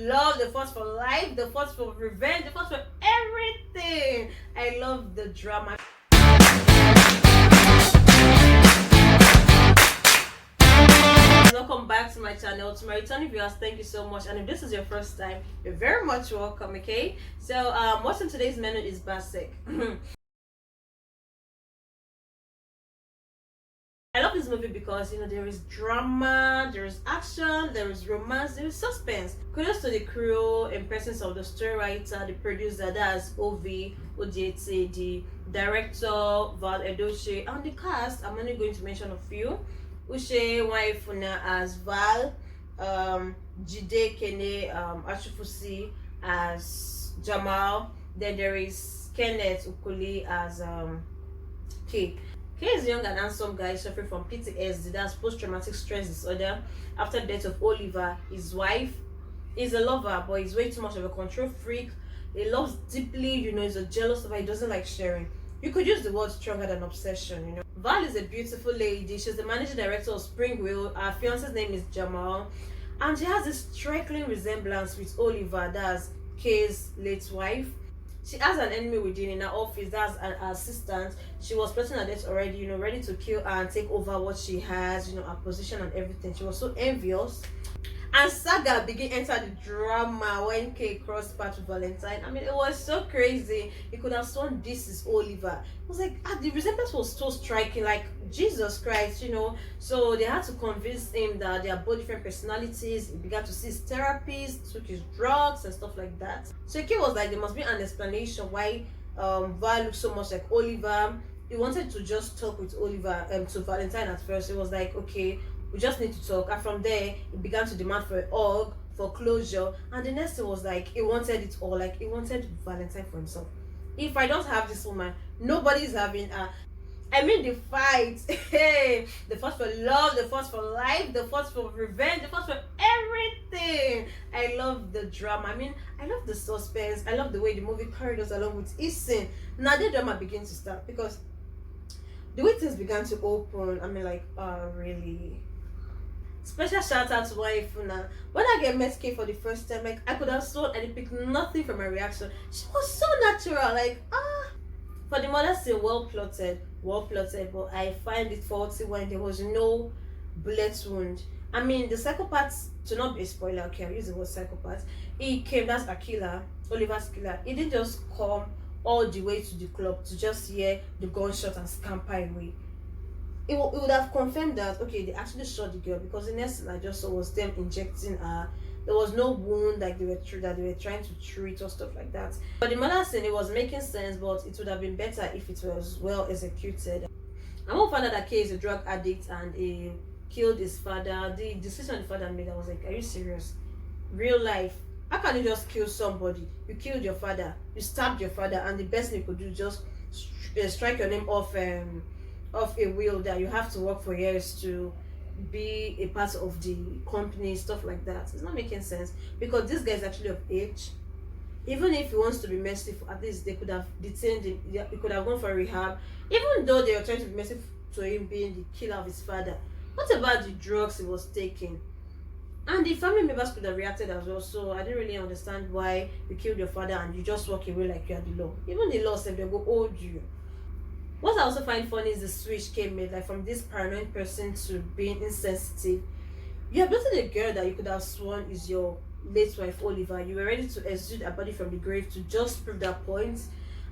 love, the force for life, the force for revenge, the force for everything. I love the drama. Welcome back to my channel. To my returning viewers, thank you so much. And if this is your first time, you're very much welcome. Okay, so what's on today's menu is Berserk. I love this movie because there is drama, there is action, there is romance, there is suspense. Kudos to the crew in presence of the story writer, the producer, that's Ovi Odiete, the director Val Edoche, and the cast. I'm only going to mention a few. Uche Nwaefuna as Val, Jidekene, Echufusi as Jamal. Then there is Kenneth Okolie as K. K is a young and handsome guy suffering from PTSD, that's post-traumatic stress disorder, after the death of Oliver, his wife. He's a lover, but he's way too much of a control freak. He loves deeply, he's a jealous lover, he doesn't like sharing. You could use the word stronger than obsession, Val is a beautiful lady. She's the managing director of Springwheel. Her fiance's name is Jamal. And she has this striking resemblance with Oliver, that's K's late wife. She has an enemy within in her office, that's an assistant. She was plotting her death already, ready to kill her and take over what she has, her position and everything. She was so envious. And saga began enter the drama when K crossed paths with Valentine. I mean, it was so crazy. You could have sworn this is Oliver. It was like, the resemblance was so striking, like Jesus Christ, So they had to convince him that they are both different personalities. He began to see his therapist, took his drugs and stuff like that. So K was like, there must be an explanation why Val looked so much like Oliver. He wanted to just talk with Oliver to Valentine at first. It was like, okay, we just need to talk. And from there, he began to demand for a hug, for closure. And the next thing was like, he wanted it all. Like, he wanted Valentine for himself. If I don't have this woman, nobody's having her. I mean, the fight. Hey, the force for love, the force for life, the force for revenge, the force for everything. I love the drama. I mean, I love the suspense. I love the way the movie carried us along with each scene. Now the drama begins to start because the way things began to open, I mean, like, really. Special shout out to Nwaefuna. When I get met K for the first time, like, I could have sworn I didn't pick nothing from her reaction. She was so natural, like, For the mother scene, well plotted, but I find it faulty when there was no bullet wound. I mean, the psychopath, to not be a spoiler, okay, I'll use the word psychopath. He came, that's a killer, Oliver's killer. He didn't just come all the way to the club to just hear the gunshot and scamper away. It would have confirmed that, okay, they actually shot the girl, because the next thing I just saw was them injecting her. There was no wound like they were trying to treat or stuff like that. But the mother saying it was making sense, but it would have been better if it was well executed. I won't find out that K is a drug addict and he killed his father. The decision the father made, I was like, are you serious? Real life. How can you just kill somebody? You killed your father, you stabbed your father, and the best thing you could do is just strike your name off a will that you have to work for years to be a part of the company, stuff like that. It's not making sense, because this guy is actually of age. Even if he wants to be merciful, at least they could have detained him. He could have gone for rehab, even though they were trying to be merciful to him being the killer of his father. What about the drugs he was taking? And the family members could have reacted as well. So I didn't really understand why you killed your father and you just walk away like you are the law. Even the law said they go hold you. What I also find funny is the switch K made, like from this paranoid person to being insensitive. You abducted a girl that you could have sworn is your late wife Oliver. You were ready to exude her body from the grave to just prove that point.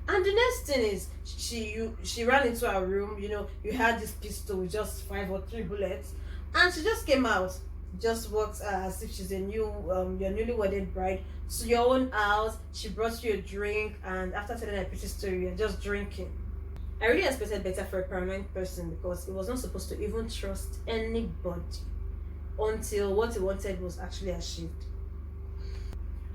And the next thing is she ran into her room. You had this pistol with just 5 or 3 bullets, and she just came out, just walked as if she's a your newly wedded bride to your own house. She brought you a drink, and after telling a pretty story, you're just drinking. I really expected better for a paranoid person, because he was not supposed to even trust anybody until what he wanted was actually achieved.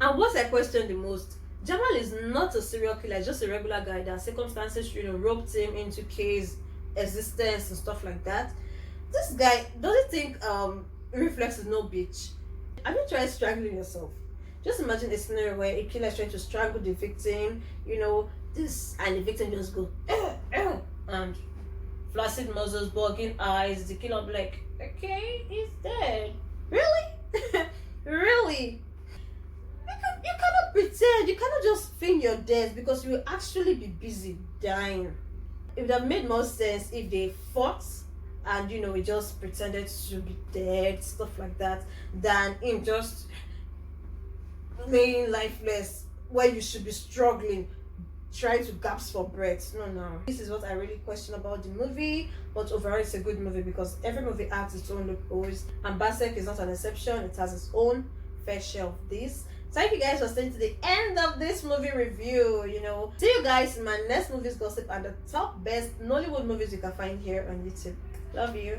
And what I questioned the most, Jamal is not a serial killer, just a regular guy that circumstances, roped him into K's existence and stuff like that. This guy doesn't think reflex is no bitch. Have you tried strangling yourself? Just imagine a scenario where a killer is trying to strangle the victim, this, and the victim just go and flaccid muscles, bugging eyes. The killer will be like, okay, he's dead. Really? Really? you cannot just feign your death because you will actually be busy dying. It would have made more sense if they fought and we just pretended to be dead, stuff like that, than him just laying lifeless where you should be struggling, trying to gasp for breath. No. This is what I really question about the movie, but overall it's a good movie because every movie has its own loopholes, and Berserk is not an exception. It has its own fair share of this. Thank you guys for staying to the end of this movie review. See you guys in my next movies gossip and the top best Nollywood movies you can find here on YouTube. Love you.